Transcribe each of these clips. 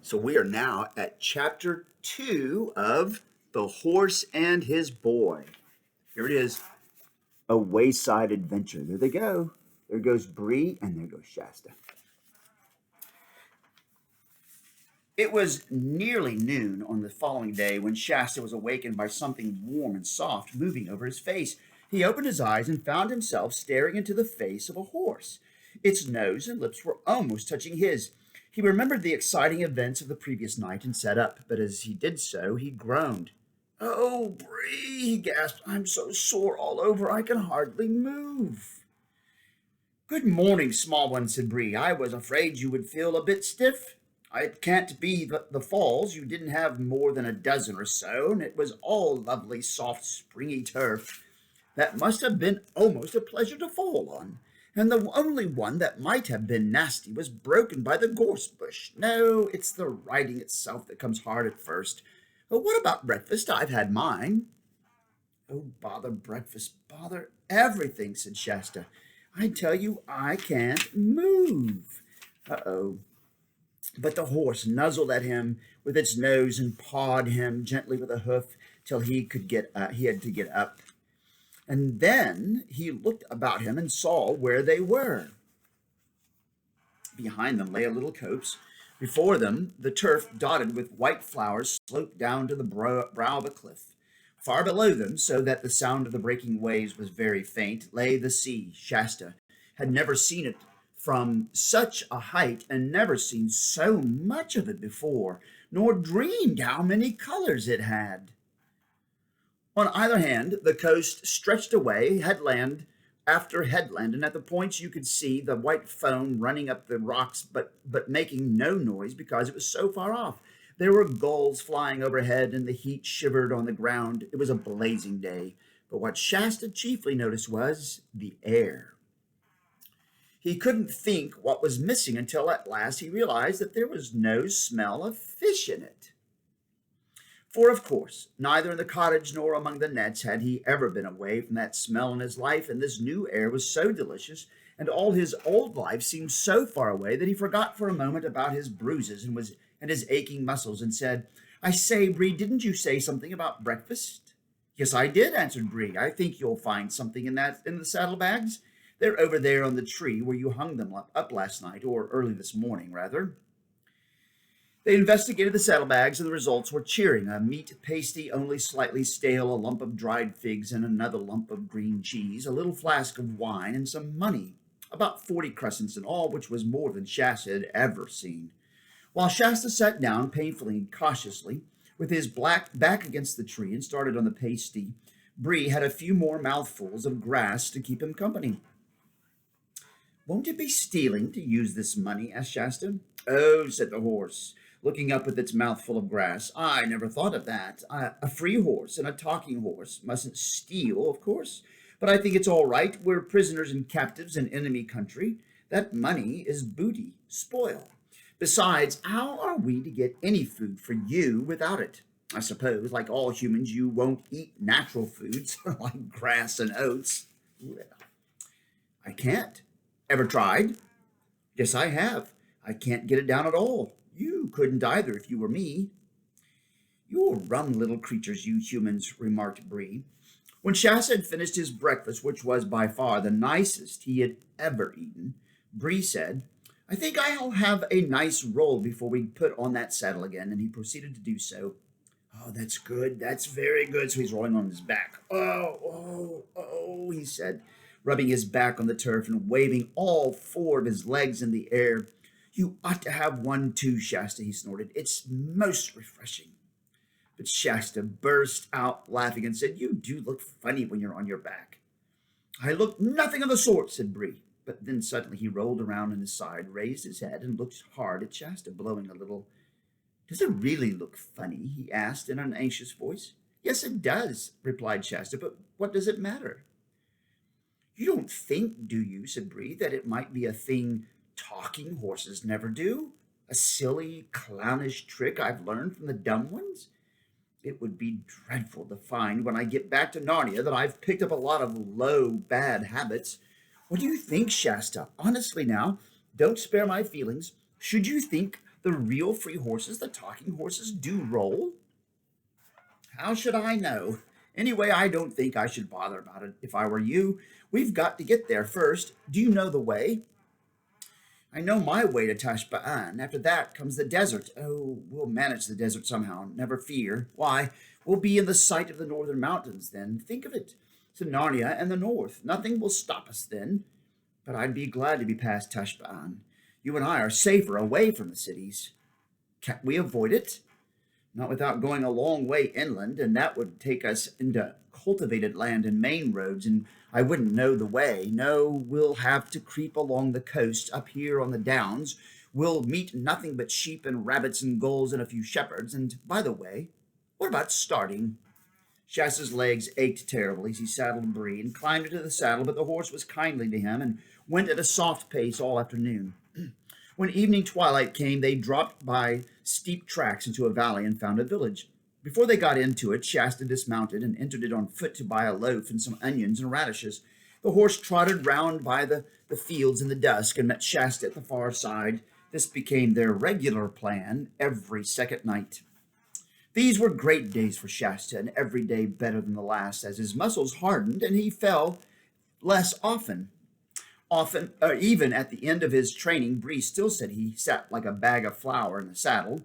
So we are now at chapter 2 of The Horse and His Boy. Here it is, a wayside adventure. There they go. There goes Bree, and there goes Shasta. It was nearly noon on the following day when Shasta was awakened by something warm and soft moving over his face. He opened his eyes and found himself staring into the face of a horse. Its nose and lips were almost touching his. He remembered the exciting events of the previous night and sat up, but as he did so, he groaned. "Oh, Bree," he gasped, "I'm so sore all over I can hardly move." "Good morning, small one," said Bree. "I was afraid you would feel a bit stiff. It can't be the falls. You didn't have more than a dozen or so, and it was all lovely, soft, springy turf. That must have been almost a pleasure to fall on. And the only one that might have been nasty was broken by the gorse bush. No, it's the riding itself that comes hard at first. But what about breakfast? I've had mine." "Oh, bother breakfast, bother everything," said Shasta. "I tell you, I can't move." Uh-oh. But the horse nuzzled at him with its nose and pawed him gently with a hoof till he had to get up. And then he looked about him and saw where they were. Behind them lay a little copse. Before them, the turf, dotted with white flowers, sloped down to the brow of a cliff. Far below them, so that the sound of the breaking waves was very faint, lay the sea. Shasta had never seen it from such a height, and never seen so much of it before, nor dreamed how many colors it had. On either hand, the coast stretched away, headland after headland, and at the points you could see the white foam running up the rocks, but making no noise because it was so far off. There were gulls flying overhead, and the heat shivered on the ground. It was a blazing day, but what Shasta chiefly noticed was the air. He couldn't think what was missing until at last he realized that there was no smell of fish in it. For, of course, neither in the cottage nor among the nets had he ever been away from that smell in his life, and this new air was so delicious, and all his old life seemed so far away that he forgot for a moment about his bruises and his aching muscles, and said, "I say, Bree, didn't you say something about breakfast?" "Yes, I did," answered Bree. "I think you'll find something in the saddlebags. They're over there on the tree where you hung them up last night, or early this morning, rather." They investigated the saddlebags, and the results were cheering. A meat pasty only slightly stale, a lump of dried figs, and another lump of green cheese, a little flask of wine, and some money. About 40 crescents in all, which was more than Shasta had ever seen. While Shasta sat down painfully and cautiously, with his black back against the tree, and started on the pasty, Bree had a few more mouthfuls of grass to keep him company. "Won't it be stealing to use this money?" asked Shasta. "Oh," said the horse, looking up with its mouth full of grass, "I never thought of that. A free horse and a talking horse mustn't steal, of course. But I think it's all right. We're prisoners and captives in enemy country. That money is booty, spoil. Besides, how are we to get any food for you without it? I suppose, like all humans, you won't eat natural foods like grass and oats." "Well, I can't." "Ever tried?" "Yes, I have. I can't get it down at all. You couldn't either if you were me." "You're rum little creatures, you humans," remarked Bree. When Shasta had finished his breakfast, which was by far the nicest he had ever eaten, Bree said, "I think I'll have a nice roll before we put on that saddle again," and he proceeded to do so. "Oh, that's good. That's very good." So he's rolling on his back. "Oh," he said, rubbing his back on the turf and waving all four of his legs in the air. "You ought to have one too, Shasta," he snorted. "It's most refreshing." But Shasta burst out laughing and said, "You do look funny when you're on your back." "I look nothing of the sort," said Bree. But then suddenly he rolled around on his side, raised his head, and looked hard at Shasta, blowing a little. "Does it really look funny?" he asked in an anxious voice. "Yes, it does," replied Shasta, "but what does it matter?" "You don't think, do you," said Bree, "that it might be a thing talking horses never do? A silly, clownish trick I've learned from the dumb ones? It would be dreadful to find when I get back to Narnia that I've picked up a lot of low, bad habits. What do you think, Shasta? Honestly now, don't spare my feelings. Should you think The real free horses, the talking horses, do roll? How should I know? Anyway, I don't think I should bother about it if I were you. We've got to get there first. Do you know the way? I know my way to Tashbaan. After that comes the desert. Oh, we'll manage the desert somehow, never fear. Why, we'll be in the sight of the northern mountains then. Think of it. To Narnia and the north. Nothing will stop us then. But I'd be glad to be past Tashbaan. You and I are safer away from the cities. Can't we avoid it? Not without going a long way inland, and that would take us into cultivated land and main roads, and I wouldn't know the way. No, we'll have to creep along the coast up here on the downs. We'll meet nothing but sheep and rabbits and gulls and a few shepherds. And by the way, what about starting? Shasta's legs ached terribly as he saddled Bree and climbed into the saddle, but the horse was kindly to him and went at a soft pace all afternoon. When evening twilight came, they dropped by steep tracks into a valley and found a village. Before they got into it, Shasta dismounted and entered it on foot to buy a loaf and some onions and radishes. The horse trotted round by the fields in the dusk and met Shasta at the far side. This became their regular plan every second night. These were great days for Shasta, and every day better than the last, as his muscles hardened and he fell less often. Even at the end of his training, Bree still said he sat like a bag of flour in the saddle.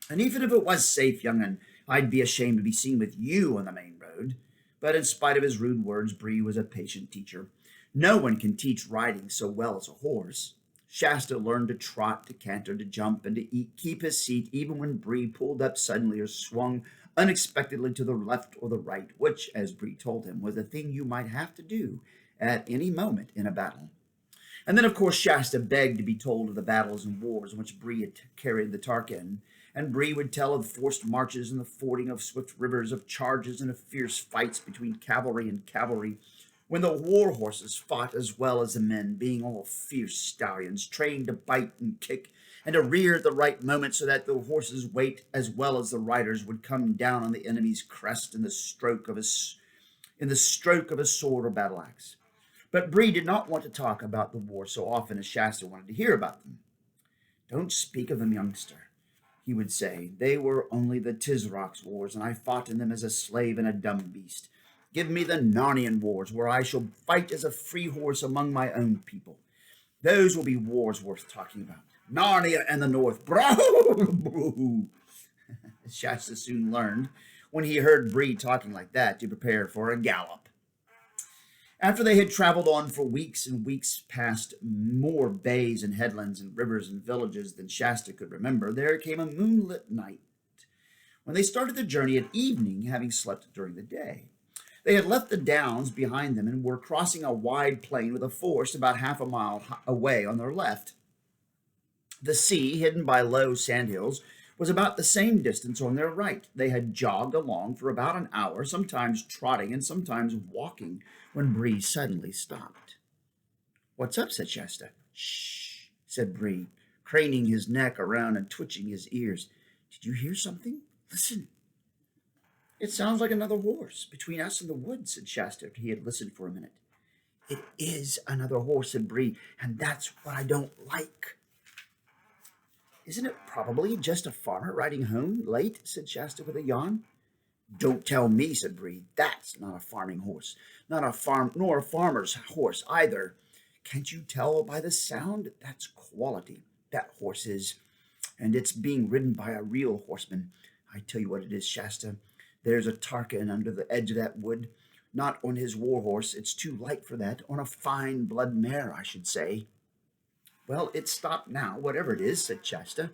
And even if it was safe, young'un, I'd be ashamed to be seen with you on the main road. But in spite of his rude words, Bree was a patient teacher. No one can teach riding so well as a horse. Shasta learned to trot, to canter, to jump, and to keep his seat even when Bree pulled up suddenly or swung unexpectedly to the left or the right, which, as Bree told him, was a thing you might have to do at any moment in a battle. And then, of course, Shasta begged to be told of the battles and wars in which Bree had carried the Tarkin, and Bree would tell of forced marches and the fording of swift rivers, of charges and of fierce fights between cavalry and cavalry, when the war horses fought as well as the men, being all fierce stallions, trained to bite and kick, and to rear at the right moment so that the horses' weight as well as the riders would come down on the enemy's crest in the stroke of a sword or battle axe. But Bree did not want to talk about the war so often as Shasta wanted to hear about them. Don't speak of them, youngster, he would say. They were only the Tisroc's wars, and I fought in them as a slave and a dumb beast. Give me the Narnian wars, where I shall fight as a free horse among my own people. Those will be wars worth talking about. Narnia and the North. Bro! Shasta soon learned, when he heard Bree talking like that, to prepare for a gallop. After they had traveled on for weeks and weeks past more bays and headlands and rivers and villages than Shasta could remember, there came a moonlit night when they started the journey at evening, having slept during the day. They had left the downs behind them and were crossing a wide plain with a forest about half a mile away on their left. The sea, hidden by low sandhills, was about the same distance on their right. They had jogged along for about an hour, sometimes trotting and sometimes walking, when Bree suddenly stopped. What's up? Said Shasta. Shh, said Bree, craning his neck around and twitching his ears. Did you hear something? Listen. It sounds like another horse between us and the woods, said Shasta after he had listened for a minute. It is another horse, said Bree, and that's what I don't like. Isn't it probably just a farmer riding home late, said Shasta with a yawn. Don't tell me, said Bree. That's not a farming horse. Not a nor a farmer's horse either. Can't you tell by the sound? That's quality. That horse is. And it's being ridden by a real horseman. I tell you what it is, Shasta. There's a Tarkin under the edge of that wood. Not on his war horse. It's too light for that. On a fine blood mare, I should say. Well, it's stopped now, whatever it is, said Shasta.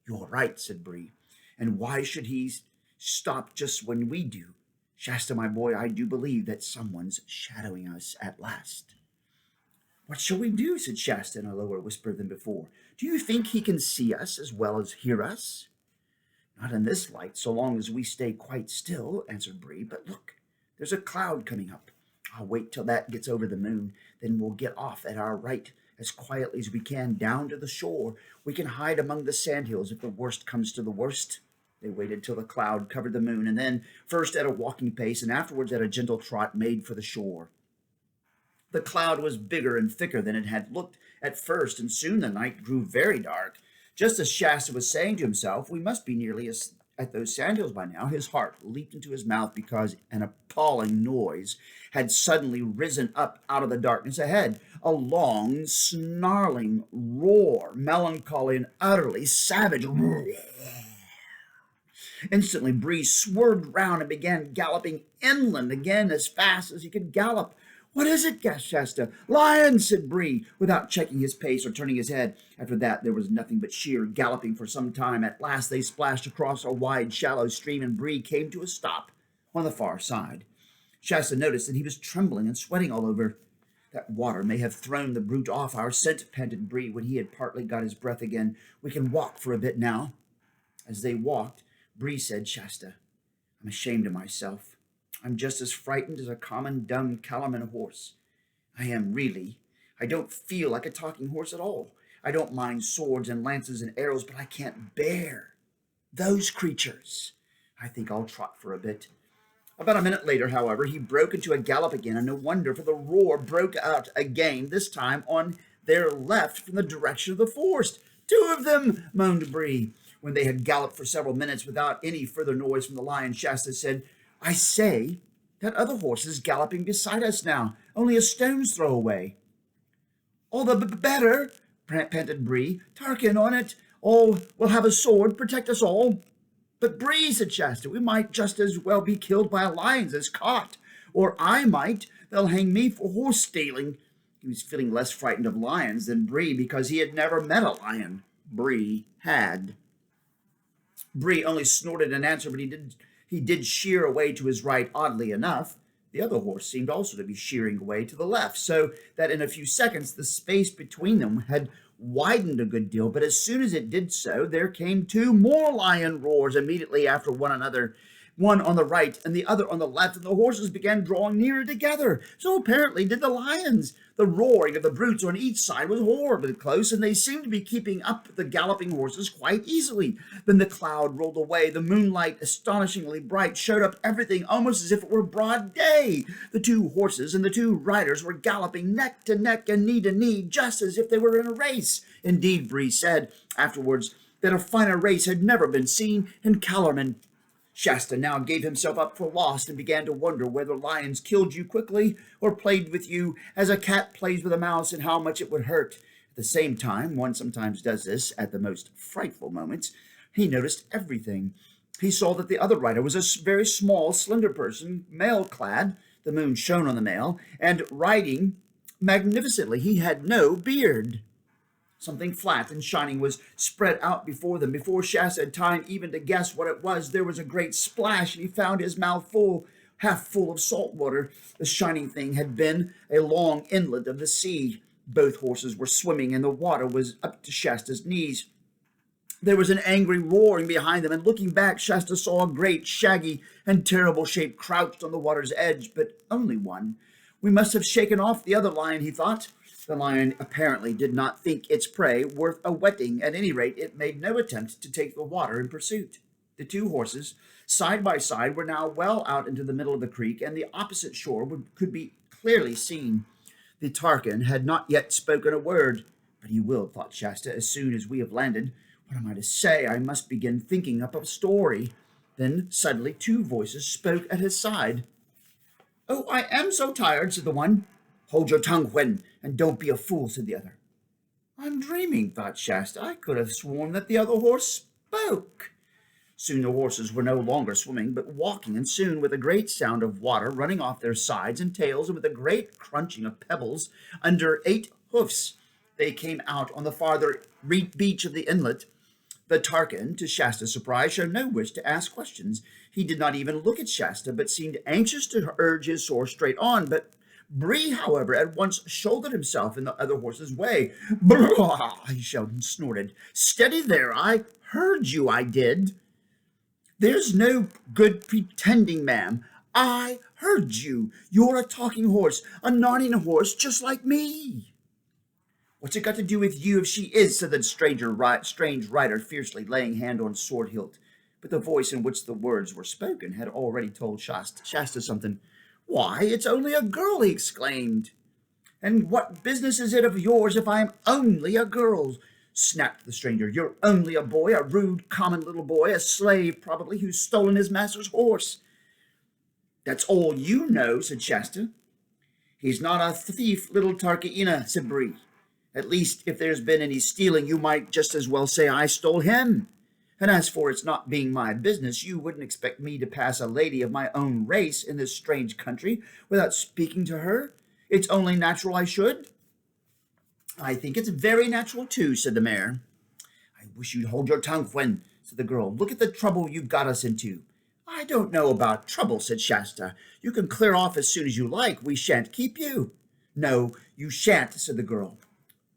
You're right, said Bree. And why should he stop just when we do? Shasta, my boy, I do believe that someone's shadowing us at last. What shall we do? Said Shasta in a lower whisper than before. Do you think he can see us as well as hear us? Not in this light, so long as we stay quite still, answered Bree. But look, there's a cloud coming up. I'll wait till that gets over the moon, then we'll get off at our right as quietly as we can down to the shore. We can hide among the sandhills if the worst comes to the worst. They waited till the cloud covered the moon, and then, first at a walking pace and afterwards at a gentle trot, made for the shore. The cloud was bigger and thicker than it had looked at first, and soon the night grew very dark. Just as Shasta was saying to himself, "We must be nearly at those sandhills by now," his heart leaped into his mouth because an appalling noise had suddenly risen up out of the darkness ahead. A long, snarling roar, melancholy and utterly savage. Instantly, Bree swerved round and began galloping inland again as fast as he could gallop. "What is it?" gasped Shasta. "Lions!" said Bree, without checking his pace or turning his head. After that, there was nothing but sheer galloping for some time. At last, they splashed across a wide, shallow stream, and Bree came to a stop on the far side. Shasta noticed that he was trembling and sweating all over. "That water may have thrown the brute off our scent," panted Bree when he had partly got his breath again. "We can walk for a bit now." As they walked, Bree said, "Shasta, I'm ashamed of myself. I'm just as frightened as a common dumb Kalaman horse. I am really. I don't feel like a talking horse at all. I don't mind swords and lances and arrows, but I can't bear those creatures. I think I'll trot for a bit." About a minute later, however, he broke into a gallop again, and no wonder, for the roar broke out again, this time on their left from the direction of the forest. "Two of them!" moaned Bree. When they had galloped for several minutes without any further noise from the lion, Shasta said, "I say, that other horse is galloping beside us now, only a stone's throw away." "All the better," panted Bree. "Tarkin on it. All will have a sword, protect us all." "But Bree," said Shasta, "we might just as well be killed by lions as caught. Or I might. They'll hang me for horse stealing." He was feeling less frightened of lions than Bree because he had never met a lion. Bree had. Bree only snorted in answer, but he did sheer away to his right, oddly enough. The other horse seemed also to be shearing away to the left, so that in a few seconds the space between them had widened a good deal, but as soon as it did so, there came two more lion roars immediately after one another, one on the right and the other on the left, and the horses began drawing nearer together. So apparently did the lions. The roaring of the brutes on each side was horribly close, and they seemed to be keeping up with the galloping horses quite easily. Then the cloud rolled away. The moonlight, astonishingly bright, showed up everything almost as if it were broad day. The two horses and the two riders were galloping neck to neck and knee to knee, just as if they were in a race. Indeed, Bree said afterwards that a finer race had never been seen in Calormen. Shasta now gave himself up for lost and began to wonder whether lions killed you quickly or played with you as a cat plays with a mouse, and how much it would hurt. At the same time, one sometimes does this at the most frightful moments, he noticed everything. He saw that the other rider was a very small, slender person, mail-clad, the moon shone on the mail, and riding magnificently. He had no beard. Something flat and shining was spread out before them. Before Shasta had time even to guess what it was, there was a great splash, and he found his mouth full, half full of salt water. The shining thing had been a long inlet of the sea. Both horses were swimming, and the water was up to Shasta's knees. There was an angry roaring behind them, and looking back, Shasta saw a great, shaggy, and terrible shape crouched on the water's edge, but only one. "We must have shaken off the other lion," he thought. The lion apparently did not think its prey worth a wetting. At any rate, it made no attempt to take the water in pursuit. The two horses, side by side, were now well out into the middle of the creek, and the opposite shore could be clearly seen. The Tarkin had not yet spoken a word. "But he will," thought Shasta, "as soon as we have landed. What am I to say? I must begin thinking up a story." Then suddenly two voices spoke at his side. "Oh, I am so tired," said the one. "Hold your tongue, Hwen, and don't be a fool," said the other. "I'm dreaming," thought Shasta. "I could have sworn that the other horse spoke." Soon the horses were no longer swimming, but walking, and soon, with a great sound of water running off their sides and tails, and with a great crunching of pebbles under 8 hoofs, they came out on the farther beach of the inlet. The Tarkin, to Shasta's surprise, showed no wish to ask questions. He did not even look at Shasta, but seemed anxious to urge his horse straight on. But Bree, however, at once shouldered himself in the other horse's way. "Brrrah!" he shouted and snorted. "Steady there! I heard you, I did. There's no good pretending, ma'am. I heard you. You're a talking horse, a nodding horse, just like me." "What's it got to do with you if she is?" said the strange rider fiercely, laying hand on sword hilt. But the voice in which the words were spoken had already told Shasta something. "Why, it's only a girl," he exclaimed. "And what business is it of yours if I am only a girl? snapped the stranger. "You're only a boy, a rude, common little boy, a slave probably, who's stolen his master's horse." "That's all you know," said Shasta. "He's not a thief, little Tarkaina," said Bree. "At least, if there's been any stealing, you might just as well say I stole him. And as for its not being my business, you wouldn't expect me to pass a lady of my own race in this strange country without speaking to her. It's only natural I should." "I think it's very natural, too," said the mayor. "I wish you'd hold your tongue, Gwen," said the girl. "Look at the trouble you've got us into." "I don't know about trouble," said Shasta. "You can clear off as soon as you like. We shan't keep you." "No, you shan't," said the girl.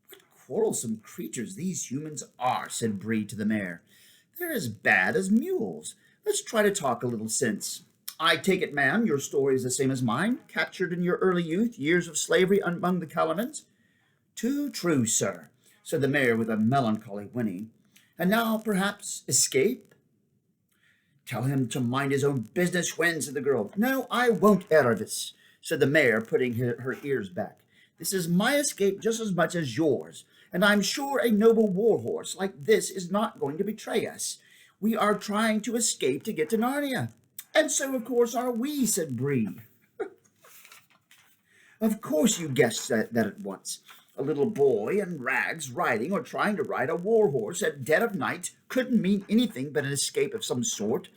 "What quarrelsome creatures these humans are," said Bree to the mayor. "They're as bad as mules. Let's try to talk a little sense. I take it, ma'am, your story is the same as mine, captured in your early youth, years of slavery among the Calamans." "Too true, sir," said the mayor with a melancholy whinny. "And now, perhaps, escape?" "Tell him to mind his own business, Gwen," said the girl. "No, I won't, Aravis," said the mayor, putting her ears back. "This is my escape just as much as yours, and I'm sure a noble war horse like this is not going to betray us. We are trying to escape to get to Narnia." "And so, of course, are we," said Bree. "Of course you guessed that at once. A little boy in rags riding or trying to ride a war horse at dead of night couldn't mean anything but an escape of some sort.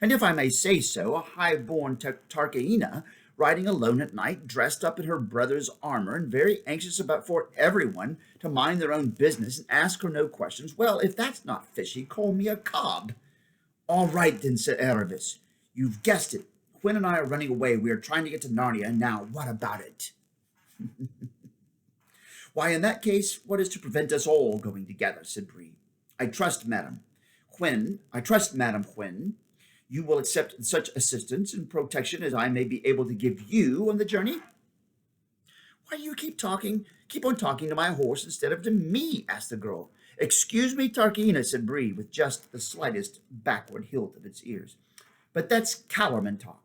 And if I may say so, a high-born Tarkaina riding alone at night, dressed up in her brother's armor and very anxious for everyone to mind their own business and ask her no questions, well, if that's not fishy, call me a cob." "All right, then," said Aravis. "You've guessed it. Quinn and I are running away. We are trying to get to Narnia, and now what about it?" "Why, in that case, what is to prevent us all going together?" said Bree. I trust Madam Quinn, you will accept such assistance and protection as I may be able to give you on the journey." "Why do you keep on talking to my horse instead of to me?" asked the girl. "Excuse me, Tarkina," said Bree, with just the slightest backward hilt of its ears, "but that's Calorman talk.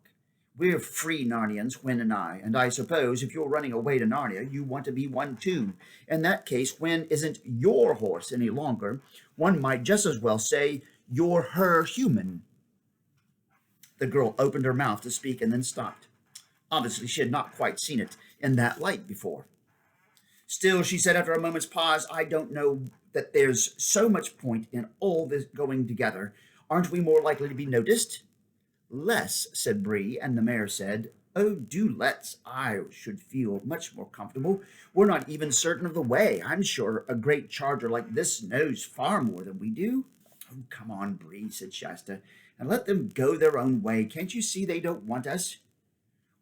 We're free Narnians, Gwen and I suppose if you're running away to Narnia, you want to be one too. In that case, Gwen isn't your horse any longer. One might just as well say you're her human." The girl opened her mouth to speak and then stopped. Obviously, she had not quite seen it in that light before. "Still," she said after a moment's pause, "I don't know that there's so much point in all this going together. Aren't we more likely to be noticed?" "Less," said Bree, and the mayor said, "Oh, do let's. I should feel much more comfortable. We're not even certain of the way. I'm sure a great charger like this knows far more than we do." "Oh, come on, Bree," said Shasta, "and let them go their own way. Can't you see they don't want us?"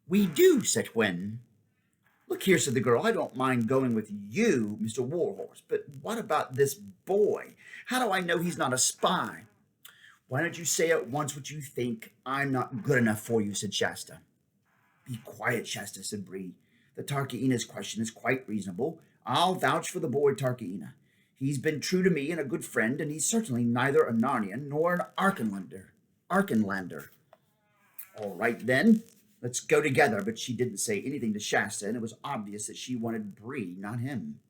"We do," said Gwen. "Look here," said the girl, "I don't mind going with you, Mr. Warhorse, but what about this boy? How do I know he's not a spy?" "Why don't you say at once what you think? I'm not good enough for you," said Shasta. "Be quiet, Shasta," said Bree. "The Tarkaina's question is quite reasonable. I'll vouch for the boy Tarkaina. He's been true to me and a good friend, and he's certainly neither a Narnian nor an Arkenlander." "All right, then. Let's go together." But she didn't say anything to Shasta, and it was obvious that she wanted Bree, not him.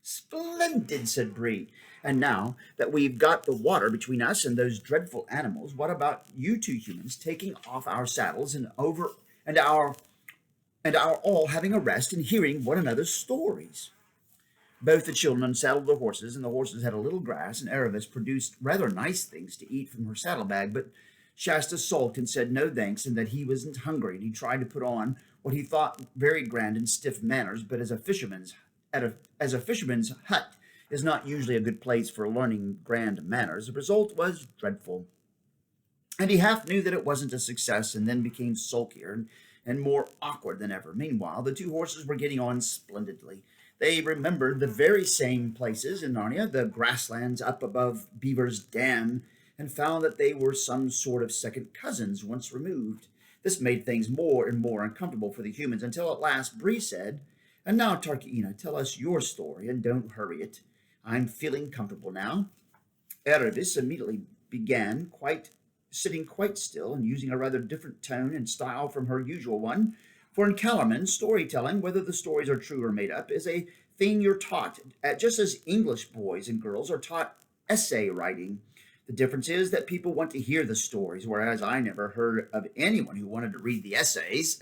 "Splendid," said Bree. "And now that we've got the water between us and those dreadful animals, what about you two humans taking off our saddles and our all having a rest and hearing one another's stories?" Both the children unsaddled their horses, and the horses had a little grass, and Aravis produced rather nice things to eat from her saddlebag, but Shasta sulked and said no thanks, and that he wasn't hungry, and he tried to put on what he thought very grand and stiff manners, but as a fisherman's hut is not usually a good place for learning grand manners, the result was dreadful. And he half knew that it wasn't a success, and then became sulkier and more awkward than ever. Meanwhile, the two horses were getting on splendidly. They remembered the very same places in Narnia, the grasslands up above Beaver's Dam, and found that they were some sort of second cousins once removed. This made things more and more uncomfortable for the humans, until at last Bree said, "And now, Tarkaina, tell us your story, and don't hurry it. I'm feeling comfortable now." Aravis immediately began, sitting quite still and using a rather different tone and style from her usual one, for in Calorman, storytelling, whether the stories are true or made up, is a thing you're taught, just as English boys and girls are taught essay writing. The difference is that people want to hear the stories, whereas I never heard of anyone who wanted to read the essays.